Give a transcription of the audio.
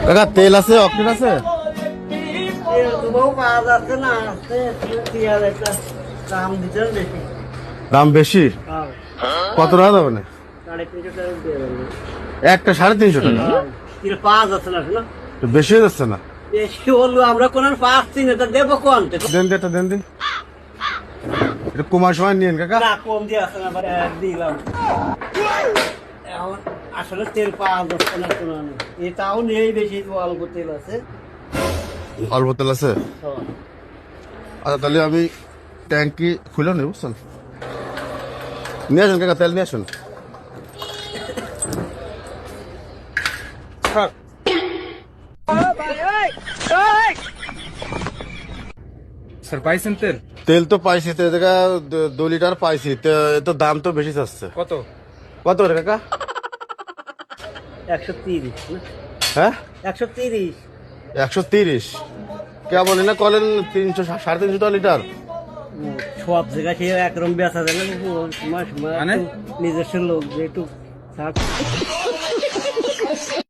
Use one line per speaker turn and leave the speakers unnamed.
কাকা তেল আছে, অকটেন আছে? দাম বেশি? কত টাকা যাবে না? একটা 350 টাকা। বেশি হয়ে যাচ্ছে না?
আমরা কোন পাচ্ছি না, দেবো কোন
দেন দিন। এটা কমার সময় নিন কাকা।
কম দিয়ে আসে না, দিলাম। আসলে তেল পাওয়া যাচ্ছে না কোনো, এটাও নেই, বেশি অল্প তেল আছে।
অল্প তেল আছে? আচ্ছা তাহলে আমি ট্যাঙ্কি খুলে নেই, বুঝছেন? নিয়ে আসুন কাকা, তেল নিয়ে আসুন।
স্যার পাইছেন তেল?
তেল তো পাইছি, তো দেখা 2 লিটার পাইছি, তো দাম তো বেশি চাচ্ছে। কত রে কাকা?
130 না?
হ্যাঁ
130।
130? কে বলি না কলেন 300 350 টাকা লিটার।
সব জায়গায় সে একরকম বেচা যায় না, সময়
মানে?
নিজস্ব লোক যে একটু